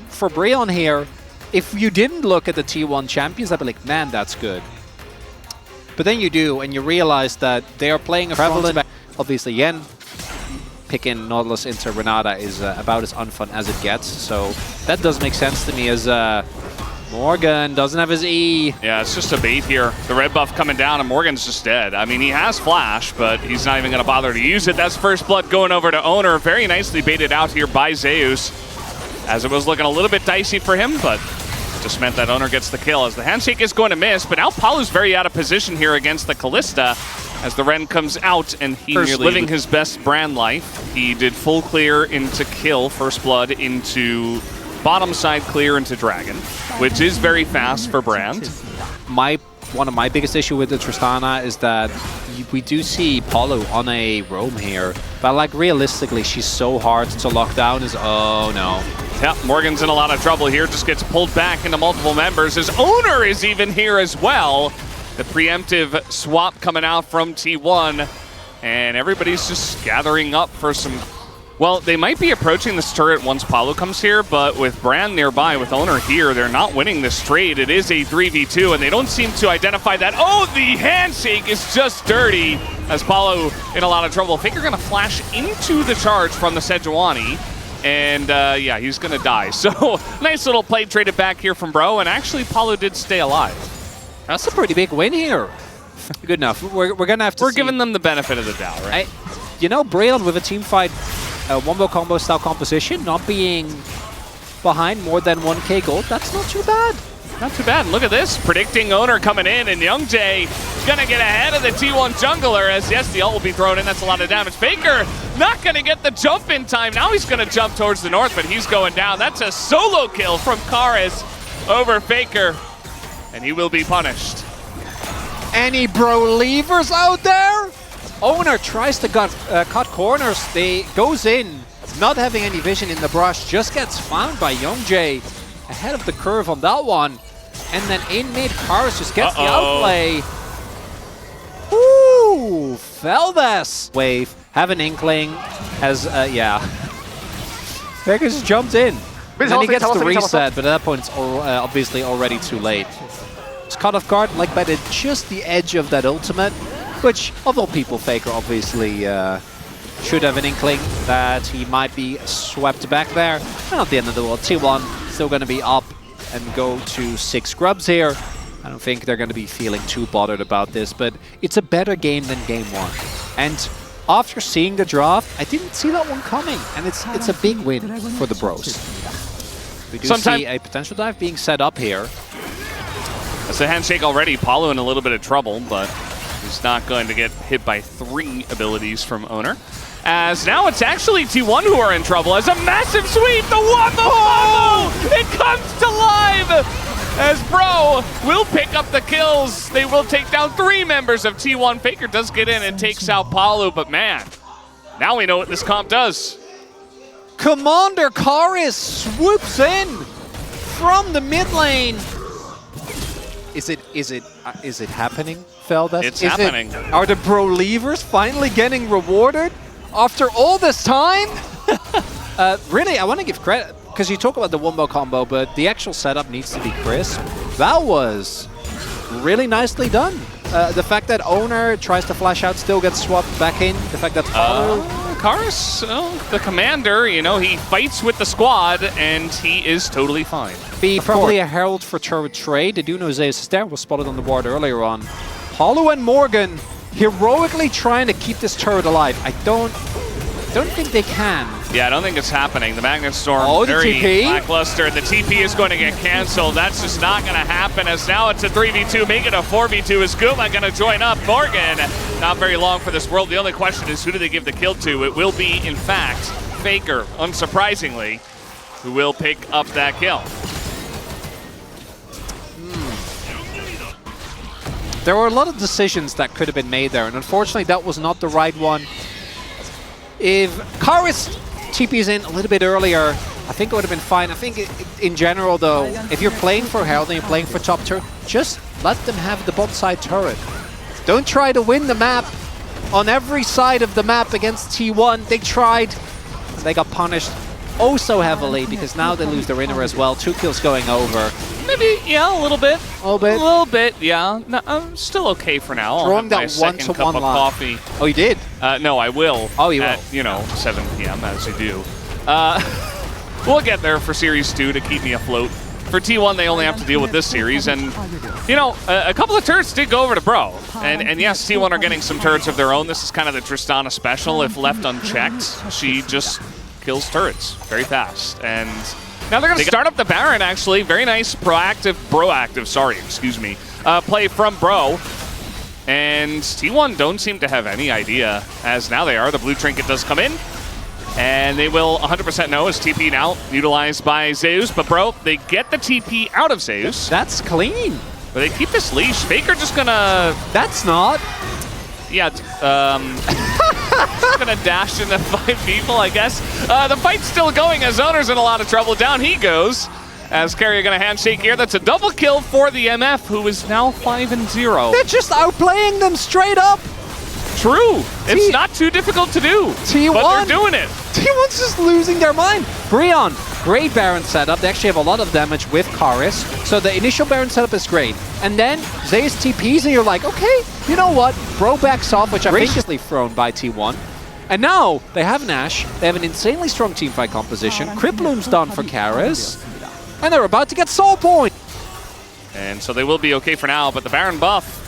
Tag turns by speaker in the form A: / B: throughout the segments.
A: For Brion here, if you didn't look at the T1 champions, I'd be like, man, that's good. But then you do, and you realize that they are playing a prevalent. Obviously, Yen picking Nautilus into Renata is about as unfun as it gets. So that does make sense to me as Morgan doesn't have his E.
B: Yeah, it's just a bait here. The red buff coming down and Morgan's just dead. I mean, he has flash, but he's not even going to bother to use it. That's first blood going over to Owner. Very nicely baited out here by Zeus, as it was looking a little bit dicey for him, but just meant that Owner gets the kill as the handshake is going to miss. But now Palu's very out of position here against the Kalista as the Ren comes out and he's living his best brand life. He did full clear into kill, first blood into bottom side clear into Dragon, which is very fast for Brand.
A: One of my biggest issue with the Tristana is that we do see Palu on a roam here, but like realistically, she's so hard to lock down. Oh no.
B: Yeah, Morgan's in a lot of trouble here, just gets pulled back into multiple members. His Owner is even here as well. The preemptive swap coming out from T1, and everybody's just gathering up for some. Well, they might be approaching this turret once Palu comes here, but with Brand nearby, with Owner here, they're not winning this trade. It is a 3v2, and they don't seem to identify that. Oh, the handshake is just dirty as Palu in a lot of trouble. Faker gonna flash into the charge from the Sejuani, and yeah, he's gonna die. So nice little play traded back here from Bro, and actually Palu did stay alive.
A: That's a pretty big win here. Good enough. We're gonna have to
B: We're giving them the benefit of the doubt, right?
A: You know, Brion with a team fight, wombo combo style composition, not being behind more than 1k gold, that's not too bad.
B: Not too bad. Look at this. Predicting Owner coming in, and Young Jay gonna get ahead of the T1 jungler as, yes, the ult will be thrown in. That's a lot of damage. Faker not gonna get the jump in time. Now he's gonna jump towards the north, but he's going down. That's a solo kill from Karis over Faker, and he will be punished.
A: Any bro levers out there? Owner tries to cut corners. They goes in, not having any vision in the brush, just gets found by Young Jay. Ahead of the curve on that one. And then in mid, Karis just gets the outplay. Ooh, Feldes. Wave, have an inkling, has, yeah. Faker just jumped in. And then he gets the reset, but at that point it's obviously already too late. It's caught off guard, like by just the edge of that ultimate, which, of all people, Faker obviously should have an inkling that he might be swept back there. And at the end of the world, T1 still going to be up and go to 6 grubs here. I don't think they're going to be feeling too bothered about this, but it's a better game than game 1. And after seeing the draft, I didn't see that one coming, and it's a big win for the bros. We do see a potential dive being set up here.
B: That's a handshake already. Palu in a little bit of trouble, but he's not going to get hit by 3 abilities from Owner. As now it's actually T1 who are in trouble as a massive sweep. The wombo! It comes to life! As Bro will pick up the kills. They will take down 3 members of T1. Faker does get in and takes out Palu, but man, now we know what this comp does.
A: Commander Karis swoops in from the mid lane. Is it happening, Feldes?
B: It's happening.
A: Are the bro levers finally getting rewarded after all this time? Really, I want to give credit, because you talk about the wombo combo, but the actual setup needs to be crisp. That was really nicely done. The fact that Owner tries to flash out, still gets swapped back in. The fact that
B: Karis, the commander, you know, he fights with the squad, and he is totally fine.
A: Be probably a herald for turret trade. They do know Zeus is there, was spotted on the board earlier on. Palu and Morgan heroically trying to keep this turret alive. I don't think they can.
B: Yeah, I don't think it's happening. The Magnet Storm, very lackluster. The TP is going to get canceled. That's just not going to happen, as now it's a 3v2, make it a 4v2. Is Guma going to join up? Morgan, not very long for this world. The only question is, who do they give the kill to? It will be, in fact, Faker, unsurprisingly, who will pick up that kill.
A: There were a lot of decisions that could have been made there, and unfortunately that was not the right one. If Karis TP's in a little bit earlier, I think it would have been fine. I think in general though, if you're playing for Herald and you're playing for top turret, just let them have the bot side turret. Don't try to win the map on every side of the map against T1. They tried, and they got punished. oh so heavily because now they lose their inner as well. 2 kills going over.
B: Maybe, yeah, a little bit.
A: A little bit?
B: A little bit, yeah. No, I'm still okay for now.
A: Throwing that
B: second cup of coffee.
A: Oh, you did?
B: No, I will.
A: Oh, you
B: at,
A: will?
B: You know, 7 p.m. as you do. We'll get there for Series 2 to keep me afloat. For T1, they only have to deal with this series, and, you know, a couple of turrets did go over to Bro. And yes, T1 are getting some turrets of their own. This is kind of the Tristana special. If left unchecked, she just kills turrets very fast. And now they're going to start up the Baron, actually. Very nice proactive, play from Bro. And T1 don't seem to have any idea, as now they are. The blue trinket does come in. And they will 100% know as TP now utilized by Zeus. But bro, they get the TP out of Zeus.
A: That's clean.
B: But they keep this leash. Faker just gonna...
A: That's not.
B: Yeah, gonna dash into 5 people, I guess. The fight's still going as Owner's in a lot of trouble. Down he goes. As Carrier gonna handshake here. That's a double kill for the MF, who is now 5-0.
A: They're just outplaying them straight up.
B: True. It's not too difficult to do.
A: T1.
B: But they're doing it.
A: T1's just losing their mind. Brion, great Baron setup. They actually have a lot of damage with Karis. So the initial Baron setup is great. And then Zeus TPs and you're like, okay, you know what? Bro backs off, which I think is thrown by T1. And now they have Nash. They have an insanely strong teamfight composition. Criploom's done for Karis. And they're about to get Soul Point.
B: And so they will be okay for now, but the Baron buff,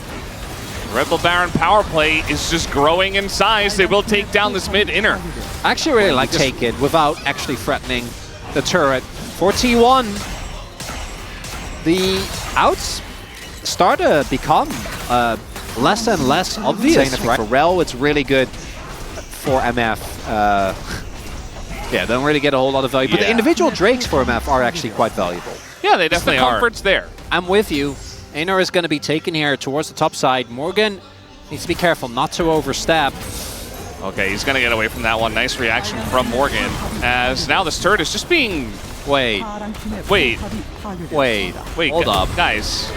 B: Red Bull Baron power play is just growing in size. They will take down this mid inner.
A: I actually really like to take it without actually threatening the turret. For T1, the outs start to become less and less obvious. Right? For Rel, it's really good. For MF, yeah, they don't really get a whole lot of value. But the individual Drakes for MF are actually quite valuable.
B: Yeah, they definitely are. The comfort's there.
A: I'm with you. Einar is going to be taken here towards the top side. Morgan needs to be careful not to overstep.
B: Okay, he's going to get away from that one. Nice reaction from Morgan. As now this turret is just being...
A: Wait. Hold up.
B: Guys,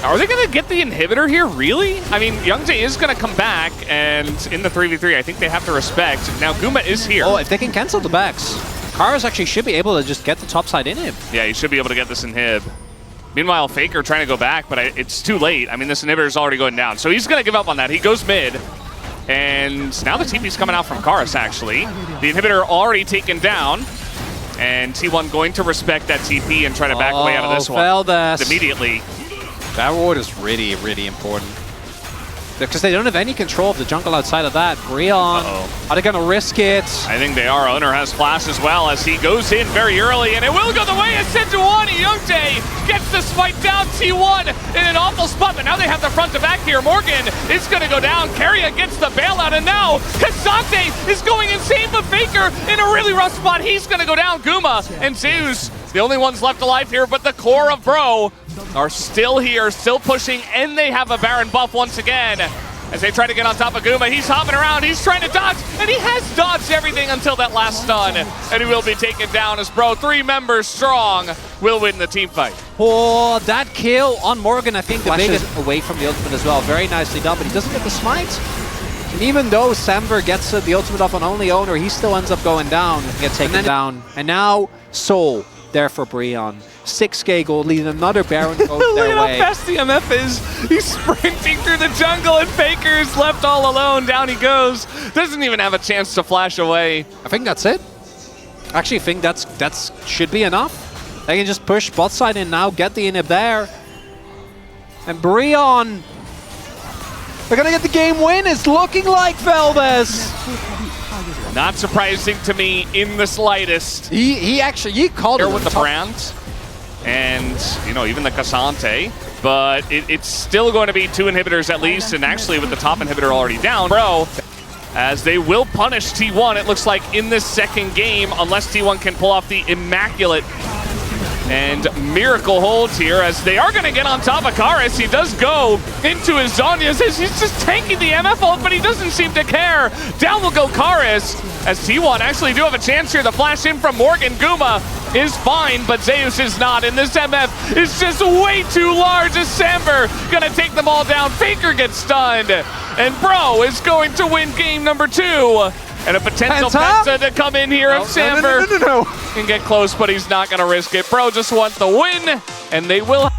B: are they going to get the inhibitor here, really? I mean, Youngjae is going to come back, and in the 3v3, I think they have to respect. Now, Guma is here.
A: Oh, if they can cancel the backs, Karis actually should be able to just get the top side in him.
B: Yeah, he should be able to get this inhib. Meanwhile, Faker trying to go back, but it's too late. I mean, this inhibitor is already going down. So he's going to give up on that. He goes mid. And now the TP's coming out from Karis, actually. The inhibitor already taken down. And T1 going to respect that TP and try to back away out of this one. Immediately.
A: That ward is really, really important. Because they don't have any control of the jungle outside of that. Brion, are they going to risk it?
B: I think they are. Owner has flash as well as he goes in very early, and it will go the way of Sejuani. Youngjae gets this fight down. T1 in an awful spot, but now they have the front to back here. Morgan is going to go down. Carrier gets the bailout, and now K'Sante is going insane, but Faker in a really rough spot. He's going to go down. Guma and Zeus, the only ones left alive here, but the core of Bro are still here, still pushing, and they have a Baron buff once again. As they try to get on top of Guma, he's hopping around, he's trying to dodge, and he has dodged everything until that last stun. And he will be taken down as Bro, 3 members strong, will win the team fight.
A: Oh, that kill on Morgan, I think the biggest away from the ultimate as well. Very nicely done, but he doesn't get the smite. And even though Samver gets the ultimate off on only Owner, he still ends up going down and gets taken down. And now Soul there for Brion. 6k gold lead, another Baron goes their way.
B: Look at how fast the MF is. He's sprinting through the jungle and Faker's left all alone. Down he goes. Doesn't even have a chance to flash away.
A: I think that's it. Actually, I think that's should be enough. They can just push bot side in now, get the inhib there. And Brion, they're gonna get the game win. It's looking like Veldes.
B: Not surprising to me in the slightest.
A: He called it
B: with the brand. And, you know, even the K'Sante. But it's still going to be 2 inhibitors at least, and actually with the top inhibitor already down. Bro, as they will punish T1, it looks like, in this second game, unless T1 can pull off the immaculate and miracle holds here, as they are going to get on top of Karis. He does go into his Zhonya's as he's just tanking the MF ult, but he doesn't seem to care. Down will go Karis, as T1 actually do have a chance here. The flash in from Morgan. Guma is fine, but Zeus is not, and this MF is just way too large as Samver gonna take them all down. Faker gets stunned, and Bro is going to win game number 2. And a potential Penta to come in here if Samber
C: No.
B: can get close, but he's not going to risk it. Bro just wants the win, and they will.